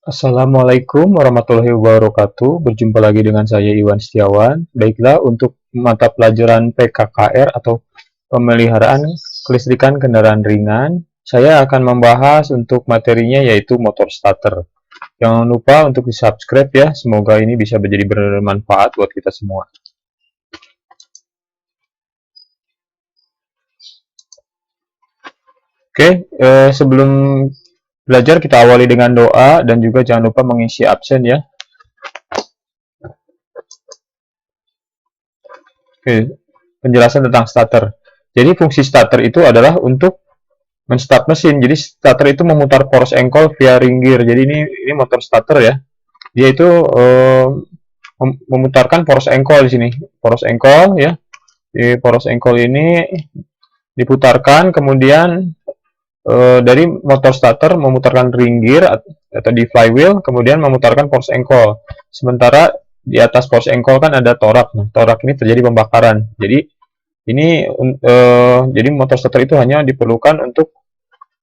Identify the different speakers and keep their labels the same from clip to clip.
Speaker 1: Assalamualaikum warahmatullahi wabarakatuh. Berjumpa lagi dengan saya Iwan Setiawan. Baiklah, untuk mata pelajaran PKKR atau pemeliharaan kelistrikan kendaraan ringan, saya akan membahas untuk materinya yaitu motor starter. Jangan lupa untuk di-subscribe ya. Semoga ini bisa menjadi bermanfaat buat kita semua. Oke, sebelum belajar kita awali dengan doa dan juga jangan lupa mengisi absen ya. Oke, penjelasan tentang starter. Jadi fungsi starter itu adalah untuk men-start mesin. Jadi starter itu memutar poros engkol via ring gear. Jadi ini motor starter ya. Dia itu memutarkan poros engkol di sini. Poros engkol ya. Di poros engkol ini diputarkan, kemudian dari motor starter memutarkan ring gear atau di flywheel, kemudian memutarkan poros engkol. Sementara di atas poros engkol kan ada torak. Nah, torak ini terjadi pembakaran. Jadi ini jadi motor starter itu hanya diperlukan untuk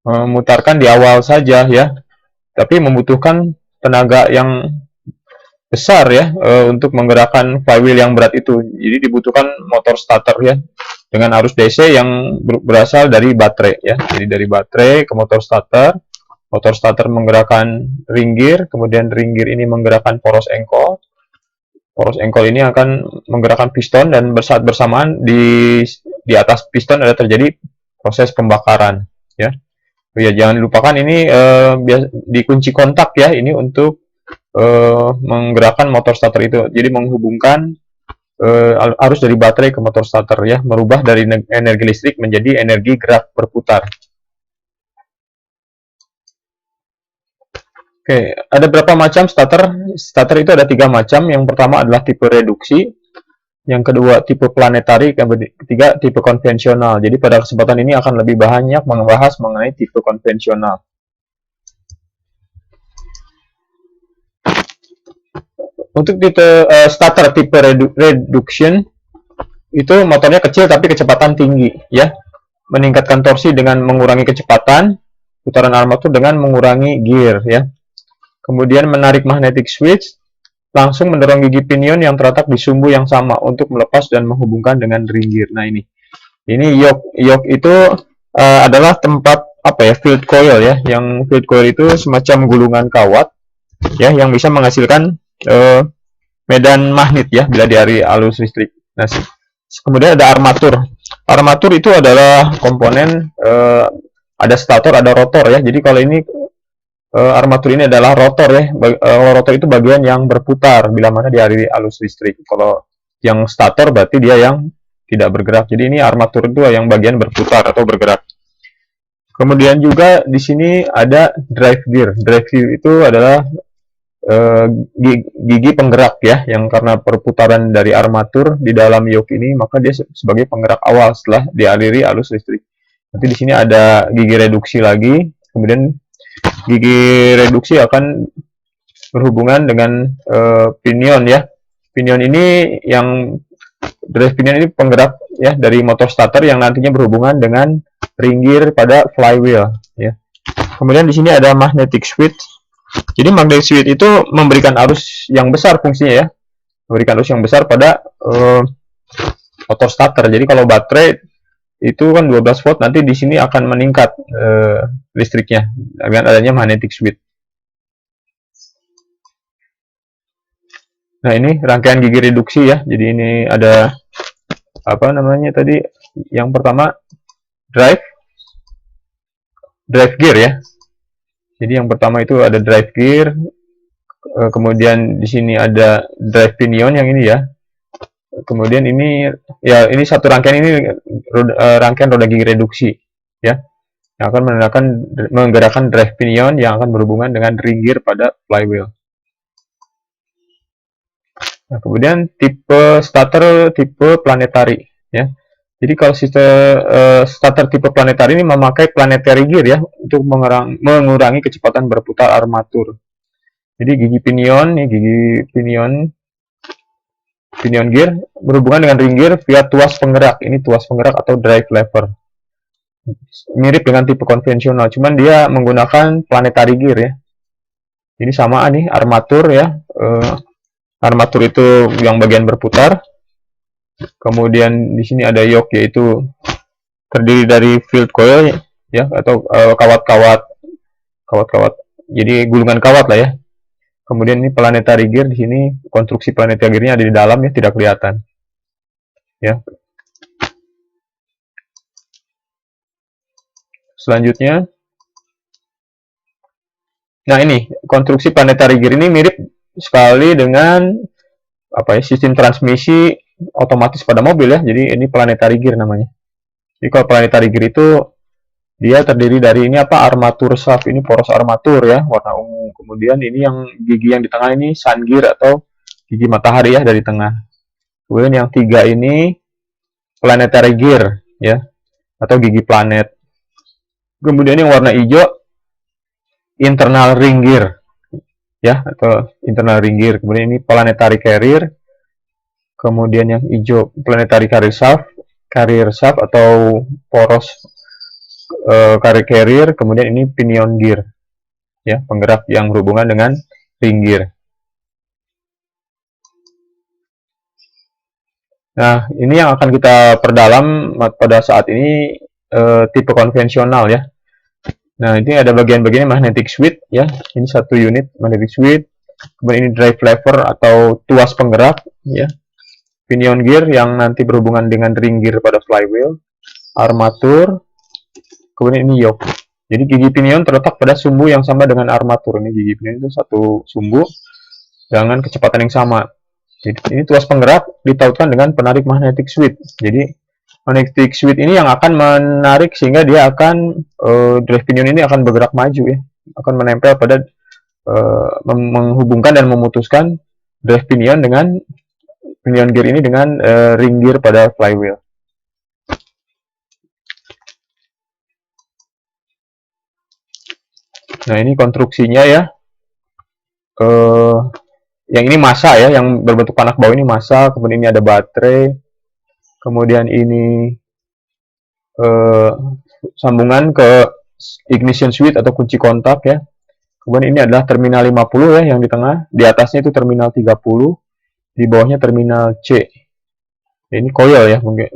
Speaker 1: memutarkan di awal saja ya, tapi membutuhkan tenaga yang besar ya untuk menggerakkan flywheel yang berat itu. Jadi dibutuhkan motor starter ya dengan arus DC yang berasal dari baterai ya. Jadi dari baterai ke motor starter menggerakkan ring gear, kemudian ring gear ini menggerakkan poros engkol. Poros engkol ini akan menggerakkan piston dan saat bersamaan di atas piston ada terjadi proses pembakaran ya. Oh ya, jangan lupakan ini dikunci kontak ya, ini untuk menggerakkan motor starter itu. Jadi menghubungkan arus dari baterai ke motor starter ya, merubah dari energi listrik menjadi energi gerak berputar. Oke, ada berapa macam starter? Starter itu ada 3 macam. Yang pertama adalah tipe reduksi, yang kedua tipe planetari, yang ketiga tipe konvensional. Jadi pada kesempatan ini akan lebih banyak membahas mengenai tipe konvensional. Untuk tipe starter tipe reduction itu motornya kecil tapi kecepatan tinggi ya, meningkatkan torsi dengan mengurangi kecepatan putaran armatur dengan mengurangi gear ya. Kemudian menarik magnetic switch, langsung mendorong gigi pinion yang terletak di sumbu yang sama untuk melepas dan menghubungkan dengan ring gear. Nah ini yoke itu adalah tempat apa ya, field coil ya, yang field coil itu semacam gulungan kawat ya yang bisa menghasilkan medan magnet ya bila dari arus listrik. Nah, kemudian ada armatur. Armatur itu adalah komponen ada stator, ada rotor ya. Jadi kalau ini armatur ini adalah rotor ya. Rotor itu bagian yang berputar bila mana dialiri arus listrik. Kalau yang stator berarti dia yang tidak bergerak. Jadi ini armatur itu yang bagian berputar atau bergerak. Kemudian juga di sini ada drive gear. Drive gear itu adalah gigi penggerak ya, yang karena perputaran dari armatur di dalam yoke ini, maka dia sebagai penggerak awal setelah dialiri arus listrik. Nanti di sini ada gigi reduksi lagi, kemudian gigi reduksi akan berhubungan dengan pinion ya. Pinion ini yang drive pinion ini penggerak ya dari motor starter yang nantinya berhubungan dengan ring gear pada flywheel ya. Kemudian di sini ada magnetic switch. Jadi magnetic switch itu memberikan arus yang besar fungsinya ya, memberikan arus yang besar pada motor starter. Jadi kalau baterai itu kan 12 volt, nanti di sini akan meningkat listriknya dengan adanya magnetic switch. Nah ini rangkaian gigi reduksi ya. Jadi ini ada apa namanya tadi? Yang pertama drive gear ya. Jadi yang pertama itu ada drive gear, kemudian di sini ada drive pinion yang ini ya. Kemudian ini ya, ini satu rangkaian ini rangkaian roda gigi reduksi ya, yang akan menggerakkan drive pinion yang akan berhubungan dengan ring gear pada flywheel. Nah, kemudian tipe starter tipe planetari ya. Jadi kalau sistem starter tipe planetari ini memakai planetary gear ya untuk mengurangi kecepatan berputar armatur. Jadi gigi pinion gear berhubungan dengan ring gear via tuas penggerak. Ini tuas penggerak atau drive lever. mirip dengan tipe konvensional, cuman dia menggunakan planetary gear ya. Ini sama nih armatur ya. Armatur itu yang bagian berputar. Kemudian di sini ada yoke, yaitu terdiri dari field coil ya, atau kawat-kawat jadi gulungan kawat lah ya. Kemudian ini planetary gear, di sini konstruksi planetary gearnya ada di dalam ya, tidak kelihatan ya. Selanjutnya, nah ini konstruksi planetary gear ini mirip sekali dengan apa ya, sistem transmisi otomatis pada mobil ya. Jadi ini planetary gear namanya. Jadi kalau planetary gear itu dia terdiri dari ini apa, armatur shaft, ini poros armatur ya, warna ungu. Kemudian ini yang gigi yang di tengah ini sun gear atau gigi matahari ya, dari tengah. Kemudian yang tiga ini planetary gear ya, atau gigi planet. Kemudian yang warna hijau internal ring gear ya, atau internal ring gear. Kemudian ini planetary carrier. Kemudian yang hijau planetary carrier shaft atau poros carrier. Kemudian ini pinion gear ya, penggerak yang berhubungan dengan ring gear. Nah, ini yang akan kita perdalam pada saat ini, tipe konvensional ya. Nah, ini ada bagian-bagiannya magnetic switch ya. Ini satu unit magnetic switch. Kemudian ini drive lever atau tuas penggerak ya. Pinion gear yang nanti berhubungan dengan ring gear pada flywheel. Armatur. Kemudian ini yoke. Jadi gigi pinion terletak pada sumbu yang sama dengan armatur. Ini gigi pinion itu satu sumbu dengan kecepatan yang sama. Jadi ini tuas penggerak ditautkan dengan penarik magnetic switch. Jadi magnetic switch ini yang akan menarik sehingga dia akan drive pinion ini akan bergerak maju ya, akan menempel pada menghubungkan dan memutuskan drive pinion dengan pinion gear ini dengan ring gear pada flywheel. Nah, ini konstruksinya ya. Yang ini massa ya, yang berbentuk panak bawah ini massa. Kemudian ini ada baterai. Kemudian ini sambungan ke ignition switch atau kunci kontak ya. Kemudian ini adalah terminal 50 ya, yang di tengah. Di atasnya itu terminal 30. Di bawahnya terminal C. Ini coil ya, mungkin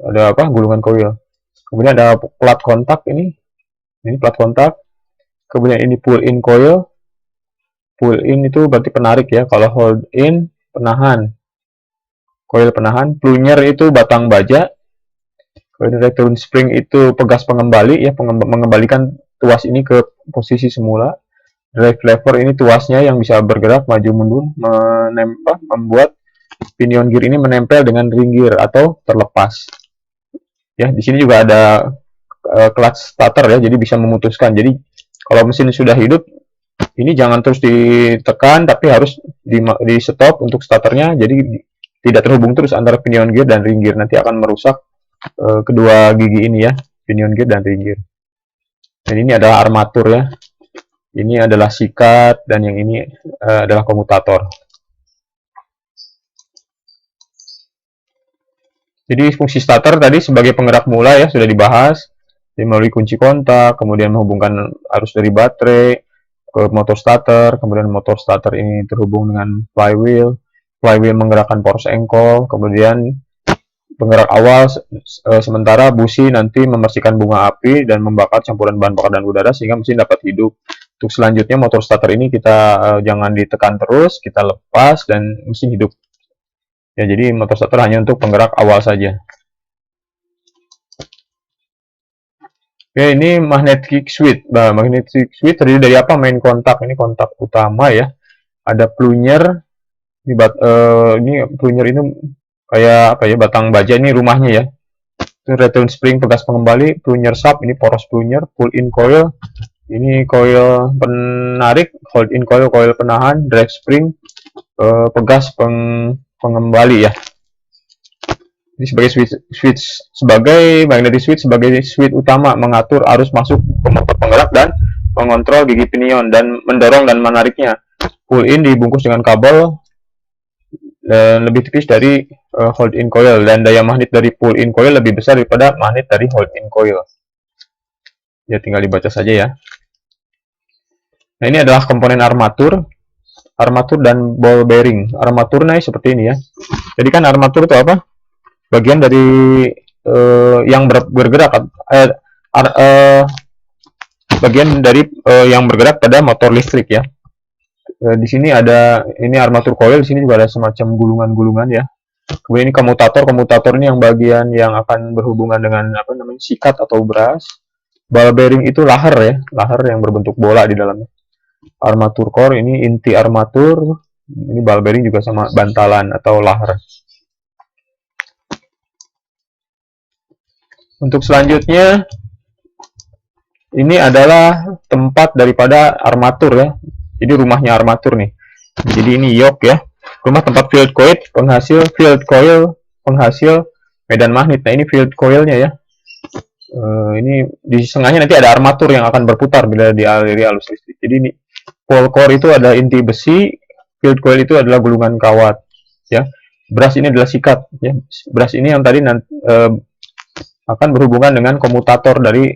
Speaker 1: ada apa, gulungan coil. Kemudian ada plat kontak ini plat kontak. Kemudian ini pull in coil. Pull in itu berarti penarik ya. Kalau hold in, penahan. Coil penahan. Plunger itu batang baja. Kemudian return spring itu pegas pengembali ya, mengembalikan tuas ini ke posisi semula. Drive lever ini tuasnya yang bisa bergerak maju mundur, membuat pinion gear ini menempel dengan ring gear atau terlepas. Ya, di sini juga ada clutch starter ya, jadi bisa memutuskan. Jadi kalau mesin sudah hidup, ini jangan terus ditekan, tapi harus di stop untuk starternya. Jadi tidak terhubung terus antara pinion gear dan ring gear, nanti akan merusak kedua gigi ini ya, pinion gear dan ring gear. Dan ini adalah armatur ya. Ini adalah sikat, dan yang ini adalah komutator. Jadi fungsi starter tadi sebagai penggerak mula ya, sudah dibahas. Dia melalui kunci kontak, kemudian menghubungkan arus dari baterai ke motor starter, kemudian motor starter ini terhubung dengan flywheel. Flywheel menggerakkan poros engkol, kemudian penggerak awal, sementara busi nanti membersihkan bunga api dan membakar campuran bahan bakar dan udara sehingga mesin dapat hidup. Untuk selanjutnya motor starter ini kita jangan ditekan terus, kita lepas dan mesin hidup. Ya, jadi motor starter hanya untuk penggerak awal saja. Oke, ini magnetic switch. Nah, magnetic switch terdiri dari apa? Main kontak, ini kontak utama ya. Ada plunger. Ini plunger ini kayak apa ya, batang baja, ini rumahnya ya. Itu return spring pegas pengembali, plunger shaft, ini poros plunger, pull in coil. Ini coil penarik, hold in coil, coil penahan, drive spring, pegas pengembali ya. Ini sebagai switch sebagai magnetic switch sebagai switch utama mengatur arus masuk ke motor penggerak dan mengontrol gigi pinion dan mendorong dan menariknya. Pull in dibungkus dengan kabel dan lebih tipis dari hold in coil, dan daya magnet dari pull in coil lebih besar daripada magnet dari hold in coil. Ya tinggal dibaca saja ya. Nah, ini adalah komponen armatur, dan ball bearing. Armatur nah seperti ini ya. Jadi kan armatur itu apa? Bagian dari yang bergerak, bagian dari yang bergerak pada motor listrik ya. Di sini ada ini armatur coil, di sini juga ada semacam gulungan-gulungan ya. Kemudian ini komutator, ini yang bagian yang akan berhubungan dengan apa namanya sikat atau bras. Ball bearing itu lahar ya, lahar yang berbentuk bola di dalamnya. Armatur core ini inti armatur, ini ball bearing juga sama bantalan atau lahar. Untuk selanjutnya ini adalah tempat daripada armatur ya. Jadi rumahnya armatur nih. Jadi ini yoke ya. Rumah tempat field coil penghasil medan magnet. Nah ini field coilnya ya. Ini di tengahnya nanti ada armatur yang akan berputar bila dialiri arus listrik. Jadi ini pole core itu ada inti besi, field coil itu adalah gulungan kawat ya. Brass ini adalah sikat ya. Brass ini yang tadi akan berhubungan dengan komutator dari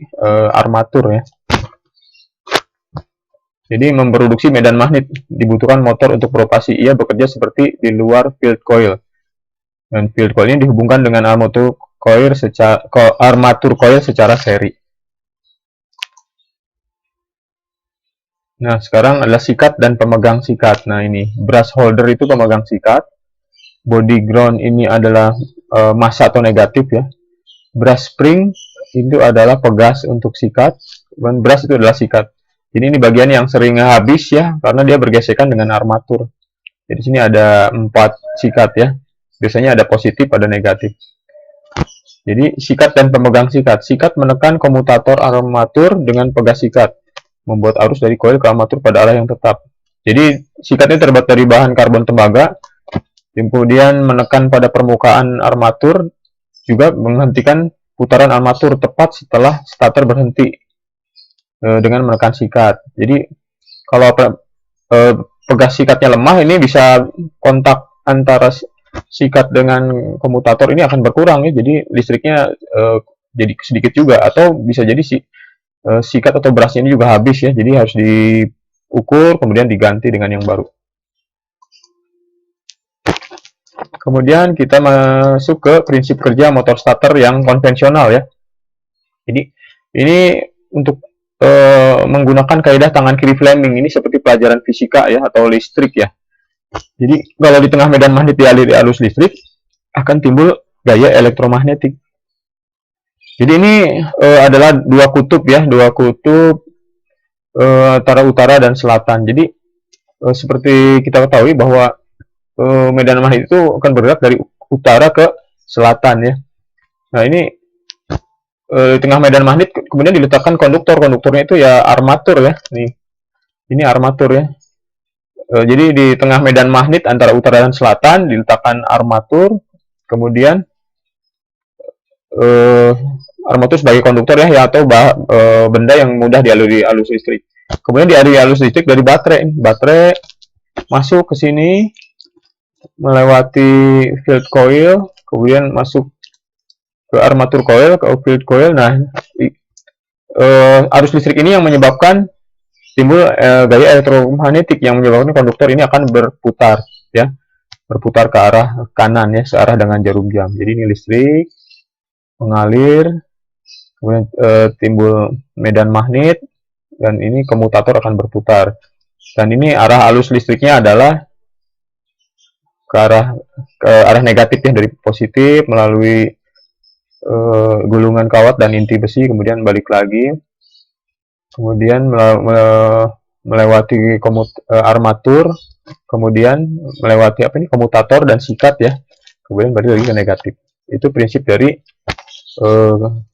Speaker 1: armatur ya. Jadi memproduksi medan magnet dibutuhkan motor untuk beroperasi. Ia bekerja seperti di luar field coil. Dan field coil ini dihubungkan dengan armatur coil secara seri. Nah, sekarang adalah sikat dan pemegang sikat. Nah, ini brass holder itu pemegang sikat. Body ground ini adalah massa atau negatif ya. Brass spring itu adalah pegas untuk sikat. Dan brass itu adalah sikat. Jadi ini bagian yang sering habis ya, karena dia bergesekan dengan armatur. Jadi sini ada 4 sikat ya. Biasanya ada positif, ada negatif. Jadi sikat dan pemegang sikat. Sikat menekan komutator armatur dengan pegas sikat, membuat arus dari koil ke armatur pada arah yang tetap. Jadi sikatnya terbuat dari bahan karbon tembaga, kemudian menekan pada permukaan armatur, juga menghentikan putaran armatur tepat setelah starter berhenti dengan menekan sikat. Jadi kalau pegas sikatnya lemah, ini bisa kontak antara sikat dengan komutator ini akan berkurang ya. Jadi listriknya jadi sedikit juga, atau bisa jadi sikat atau brasnya ini juga habis ya. Jadi harus diukur kemudian diganti dengan yang baru. Kemudian kita masuk ke prinsip kerja motor starter yang konvensional ya. Jadi ini untuk menggunakan kaidah tangan kiri Fleming, ini seperti pelajaran fisika ya atau listrik ya. Jadi kalau di tengah medan magnet dialiri arus listrik akan timbul gaya elektromagnetik. Jadi ini adalah dua kutub ya, antara utara dan selatan. Jadi seperti kita ketahui bahwa medan magnet itu akan bergerak dari utara ke selatan ya. Nah ini di tengah medan magnet kemudian diletakkan konduktornya itu ya armatur ya. Nih, ini armatur ya. Jadi di tengah medan magnet antara utara dan selatan diletakkan armatur, kemudian armatur sebagai konduktor ya, atau benda yang mudah dialiri arus listrik. Kemudian dialiri arus listrik dari baterai. Baterai masuk ke sini melewati field coil, kemudian masuk ke armatur coil, ke field coil. Nah, arus listrik ini yang menyebabkan timbul gaya elektromagnetik yang menyebabkan konduktor ini akan berputar ya, berputar ke arah kanan ya, searah dengan jarum jam. Jadi ini listrik mengalir, kemudian timbul medan magnet, dan ini komutator akan berputar. Dan ini arah arus listriknya adalah ke arah negatif ya, dari positif melalui gulungan kawat dan inti besi, kemudian balik lagi, kemudian melewati armatur, kemudian melewati komutator dan sikat ya, kemudian balik lagi ke negatif. Itu prinsip dari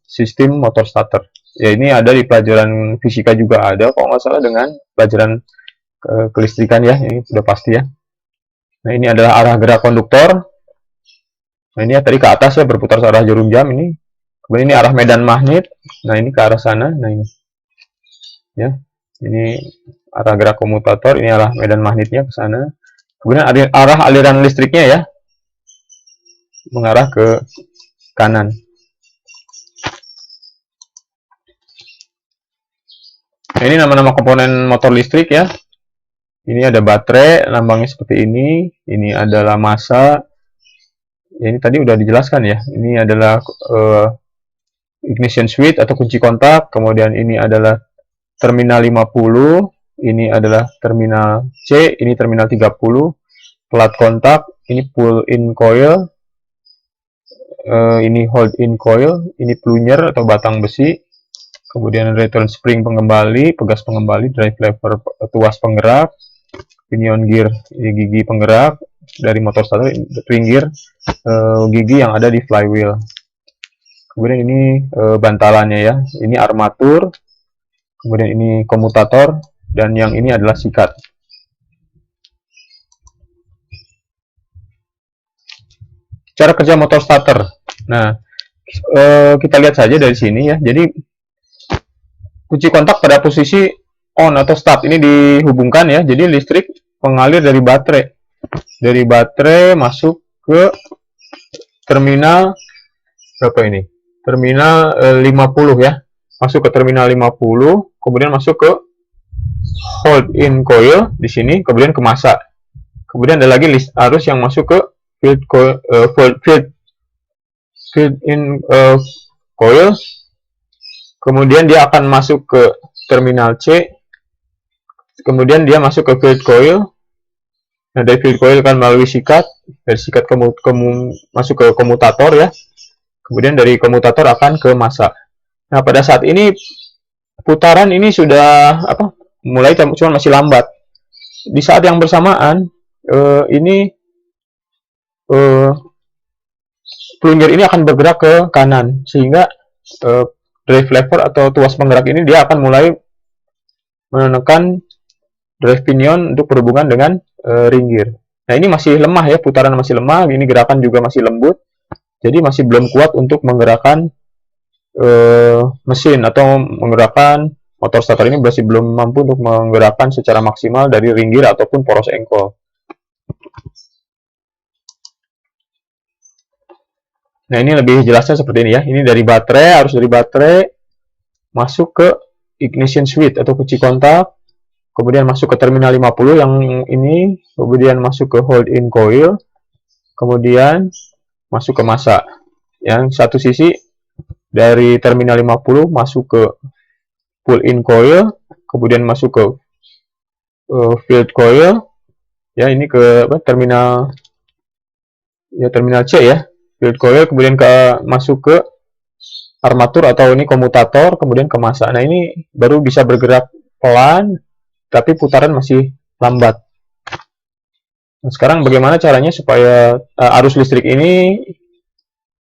Speaker 1: sistem motor starter. Ya ini ada di pelajaran fisika juga ada, kalau nggak salah dengan pelajaran kelistrikan ya, ini sudah pasti ya. Nah ini adalah arah gerak konduktor. Nah ini ya tadi ke atas ya, berputar searah jarum jam ini. Kemudian ini arah medan magnet. Nah ini ke arah sana. Nah ini ya, ini arah gerak komutator, ini arah medan magnetnya ke sana. Kemudian arah aliran listriknya ya, mengarah ke kanan. Nah, ini nama-nama komponen motor listrik ya. Ini ada baterai, lambangnya seperti ini. Ini adalah massa. Ya, ini tadi udah dijelaskan ya. Ini adalah ignition switch atau kunci kontak. Kemudian ini adalah terminal 50. Ini adalah terminal C. Ini terminal 30. Plat kontak. Ini pull in coil. Ini hold in coil. Ini plunger atau batang besi. Kemudian return spring pengembali, pegas pengembali, drive lever tuas penggerak, pinion gear, ini gigi penggerak dari motor starter, ring gear, gigi yang ada di flywheel. Kemudian ini bantalannya ya, ini armatur, kemudian ini komutator, dan yang ini adalah sikat. Cara kerja motor starter. Nah, kita lihat saja dari sini ya. Jadi kunci kontak pada posisi on atau start ini dihubungkan ya. Jadi listrik mengalir dari baterai. Dari baterai masuk ke terminal berapa ini? Terminal 50 ya. Masuk ke terminal 50, kemudian masuk ke hold in coil di sini, kemudian ke massa. Kemudian ada lagi arus yang masuk ke field coil, field in coil. Kemudian dia akan masuk ke terminal C, kemudian dia masuk ke field coil. Nah, dari field coil kan melalui sikat, dari sikat masuk ke komutator ya. Kemudian dari komutator akan ke massa. Nah, pada saat ini putaran ini sudah mulai cuma masih lambat. Di saat yang bersamaan ini plunger ini akan bergerak ke kanan sehingga drive lever atau tuas penggerak ini dia akan mulai menekan drive pinion untuk berhubungan dengan ring gear. Nah, ini masih lemah ya, putaran masih lemah, ini gerakan juga masih lembut, jadi masih belum kuat untuk menggerakkan mesin atau menggerakkan motor starter ini masih belum mampu untuk menggerakkan secara maksimal dari ring gear ataupun poros engkol. Nah, ini lebih jelasnya seperti ini ya. Ini dari baterai, harus dari baterai masuk ke ignition switch atau kunci kontak, kemudian masuk ke terminal 50 yang ini, kemudian masuk ke hold in coil, kemudian masuk ke massa. Yang satu sisi dari terminal 50 masuk ke pull in coil, kemudian masuk ke field coil. Ya, ini ke terminal C ya. Field coil, kemudian masuk ke armatur atau ini komutator, kemudian ke massa. Nah, ini baru bisa bergerak pelan, tapi putaran masih lambat. Nah, sekarang bagaimana caranya supaya arus listrik ini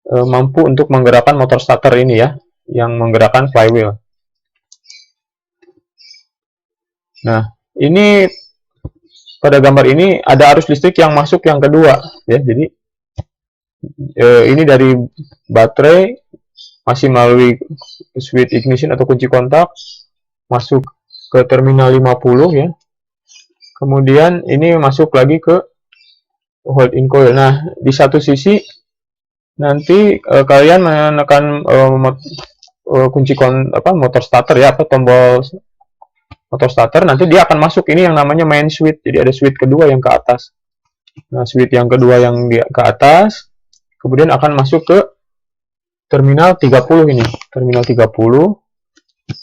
Speaker 1: mampu untuk menggerakkan motor starter ini ya, yang menggerakkan flywheel. Nah, ini pada gambar ini ada arus listrik yang masuk yang kedua ya. Jadi ini dari baterai masih melalui switch ignition atau kunci kontak masuk ke terminal 50 ya. Kemudian ini masuk lagi ke hold in coil. Nah, di satu sisi nanti kalian menekan kunci motor starter ya, atau tombol motor starter, nanti dia akan masuk ini yang namanya main switch. Jadi ada switch kedua yang ke atas. Nah, switch yang kedua yang ke atas kemudian akan masuk ke terminal 30 ini, terminal 30.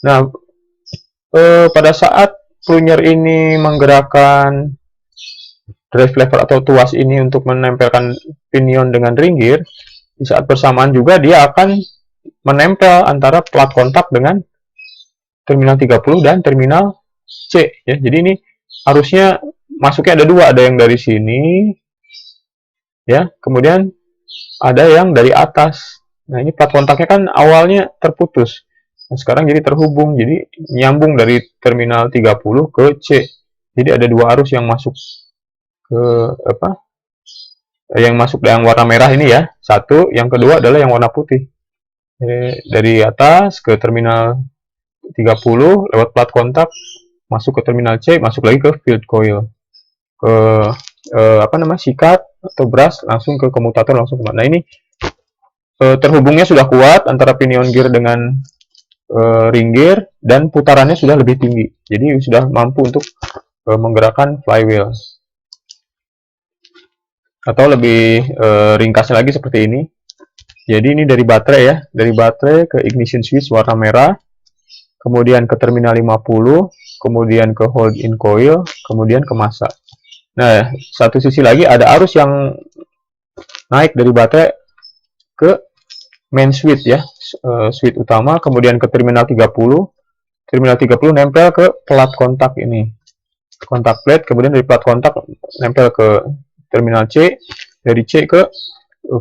Speaker 1: Nah, pada saat plunger ini menggerakkan drive lever atau tuas ini untuk menempelkan pinion dengan ring gear, di saat bersamaan juga dia akan menempel antara plat kontak dengan terminal 30 dan terminal C ya. Jadi ini harusnya masuknya ada dua, ada yang dari sini ya, kemudian ada yang dari atas. Nah, ini plat kontaknya kan awalnya terputus. Nah, sekarang jadi terhubung, jadi nyambung dari terminal 30 ke C. Jadi ada dua arus yang masuk ke yang masuk yang warna merah ini ya. Satu, yang kedua adalah yang warna putih. Dari atas ke terminal 30 lewat plat kontak, masuk ke terminal C, masuk lagi ke field coil. Ke sikat atau brush langsung ke komutator langsung ke. Nah, ini terhubungnya sudah kuat antara pinion gear dengan ringgir dan putarannya sudah lebih tinggi. Jadi sudah mampu untuk menggerakkan flywheel. Atau lebih ringkasnya lagi seperti ini. Jadi ini dari baterai ya, dari baterai ke ignition switch warna merah, kemudian ke terminal 50, kemudian ke hold in coil, kemudian ke massa. Nah, satu sisi lagi ada arus yang naik dari baterai ke main switch ya, switch utama, kemudian ke terminal 30 nempel ke plat kontak ini, kontak plate, kemudian dari plat kontak nempel ke terminal C, dari C ke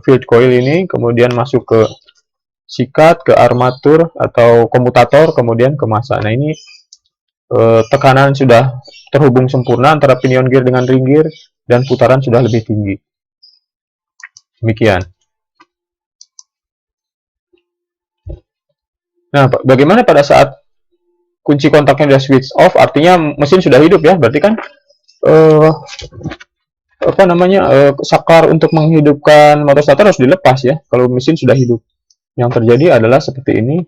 Speaker 1: field coil ini, kemudian masuk ke sikat, ke armatur atau komutator, kemudian ke massa. Nah ini tekanan sudah terhubung sempurna antara pinion gear dengan ring gear dan putaran sudah lebih tinggi. Demikian. Nah, bagaimana pada saat kunci kontaknya sudah switch off, artinya mesin sudah hidup ya, berarti kan saklar untuk menghidupkan motor starter harus dilepas ya, kalau mesin sudah hidup. Yang terjadi adalah seperti ini,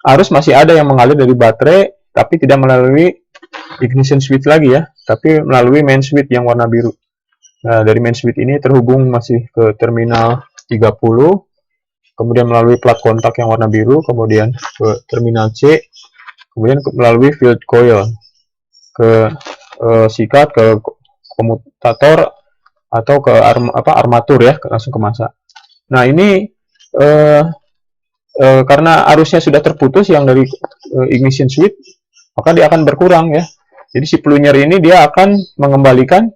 Speaker 1: arus masih ada yang mengalir dari baterai, tapi tidak melalui ignition switch lagi ya, tapi melalui main switch yang warna biru. Nah, dari main switch ini terhubung masih ke terminal 30, kemudian melalui plat kontak yang warna biru, kemudian ke terminal C, kemudian melalui field coil ke sikat, ke komutator atau ke armatur ya, langsung ke massa. Nah ini karena arusnya sudah terputus yang dari ignition switch, maka dia akan berkurang ya. Jadi si plunyer ini dia akan mengembalikan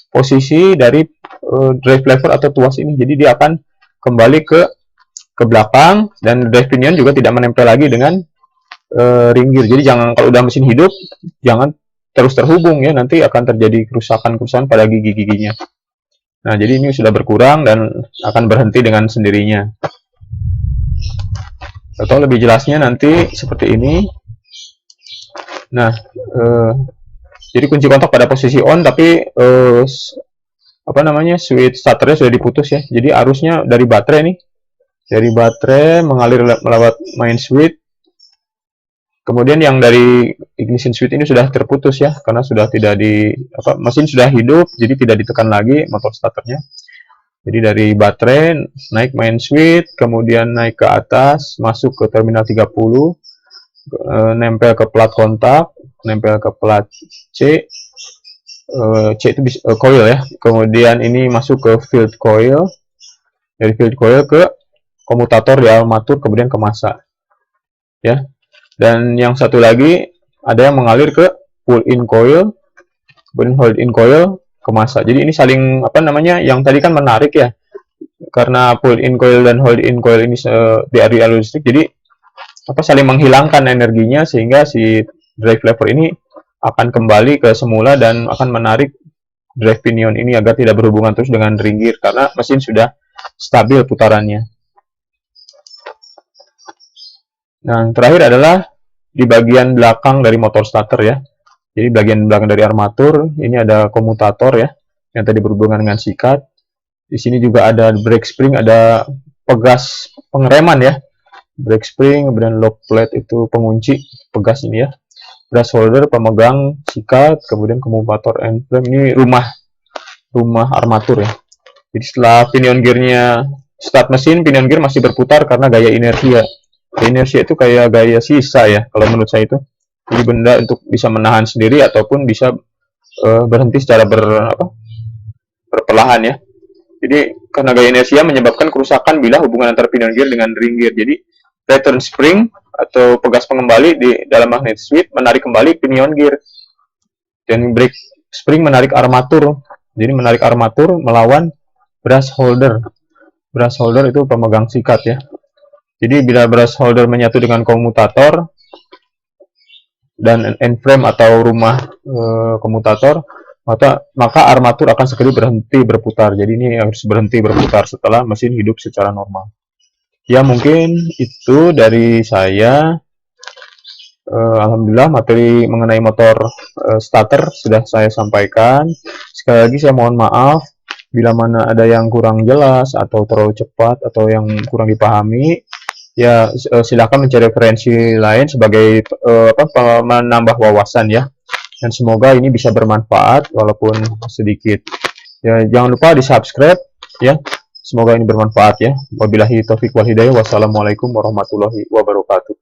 Speaker 1: posisi dari drive lever atau tuas ini. Jadi dia akan kembali ke belakang, dan drive pinion juga tidak menempel lagi dengan ring gear. Jadi jangan, kalau udah mesin hidup, jangan terus terhubung ya, nanti akan terjadi kerusakan pada gigi-giginya. Nah, jadi ini sudah berkurang dan akan berhenti dengan sendirinya. Atau lebih jelasnya nanti seperti ini. Nah, jadi kunci kontak pada posisi on, tapi switch starternya sudah diputus ya. Jadi arusnya dari baterai nih, dari baterai mengalir melewat main switch. Kemudian yang dari ignition switch ini sudah terputus ya, karena sudah tidak mesin sudah hidup, jadi tidak ditekan lagi motor starternya. Jadi dari baterai naik main switch, kemudian naik ke atas, masuk ke terminal 30, nempel ke plat kontak, nempel ke plat C, C itu coil ya. Kemudian ini masuk ke field coil, dari field coil ke komutator di armatur, kemudian ke massa ya. Dan yang satu lagi ada yang mengalir ke pull in coil, kemudian hold in coil ke massa. Jadi ini saling yang tadi kan menarik ya, karena pull in coil dan hold in coil ini dari alur listrik, jadi saling menghilangkan energinya, sehingga si drive lever ini akan kembali ke semula dan akan menarik drive pinion ini agar tidak berhubungan terus dengan ring gear, karena mesin sudah stabil putarannya. Nah, terakhir adalah di bagian belakang dari motor starter ya. Jadi bagian belakang dari armatur ini ada komutator ya, yang tadi berhubungan dengan sikat. Di sini juga ada brake spring, ada pegas pengereman ya, brake spring, kemudian lock plate itu pengunci pegas ini ya, brush holder pemegang sikat, kemudian komutator end frame, ini rumah armatur ya. Jadi setelah pinion gearnya start mesin, pinion gear masih berputar karena gaya inersia. Inersia itu kayak gaya sisa ya, kalau menurut saya itu. Jadi benda untuk bisa menahan sendiri ataupun bisa berhenti secara perlahan ya. Jadi karena gaya inersia menyebabkan kerusakan bila hubungan antara pinion gear dengan ring gear. Jadi return spring atau pegas pengembali di dalam magnet switch menarik kembali pinion gear, dan brake spring menarik armatur. Jadi menarik armatur melawan brush holder. Brush holder itu pemegang sikat ya. Jadi bila brush holder menyatu dengan komutator dan end frame atau rumah komutator, maka armatur akan segera berhenti berputar. Jadi ini harus berhenti berputar setelah mesin hidup secara normal. Ya, mungkin itu dari saya. Alhamdulillah materi mengenai motor starter sudah saya sampaikan. Sekali lagi saya mohon maaf bila mana ada yang kurang jelas atau terlalu cepat atau yang kurang dipahami. ya silakan mencari referensi lain sebagai menambah wawasan ya. Dan semoga ini bisa bermanfaat walaupun sedikit. Ya, jangan lupa di-subscribe ya. Semoga ini bermanfaat ya. Wabillahi taufiq wal hidayah. Wassalamualaikum warahmatullahi wabarakatuh.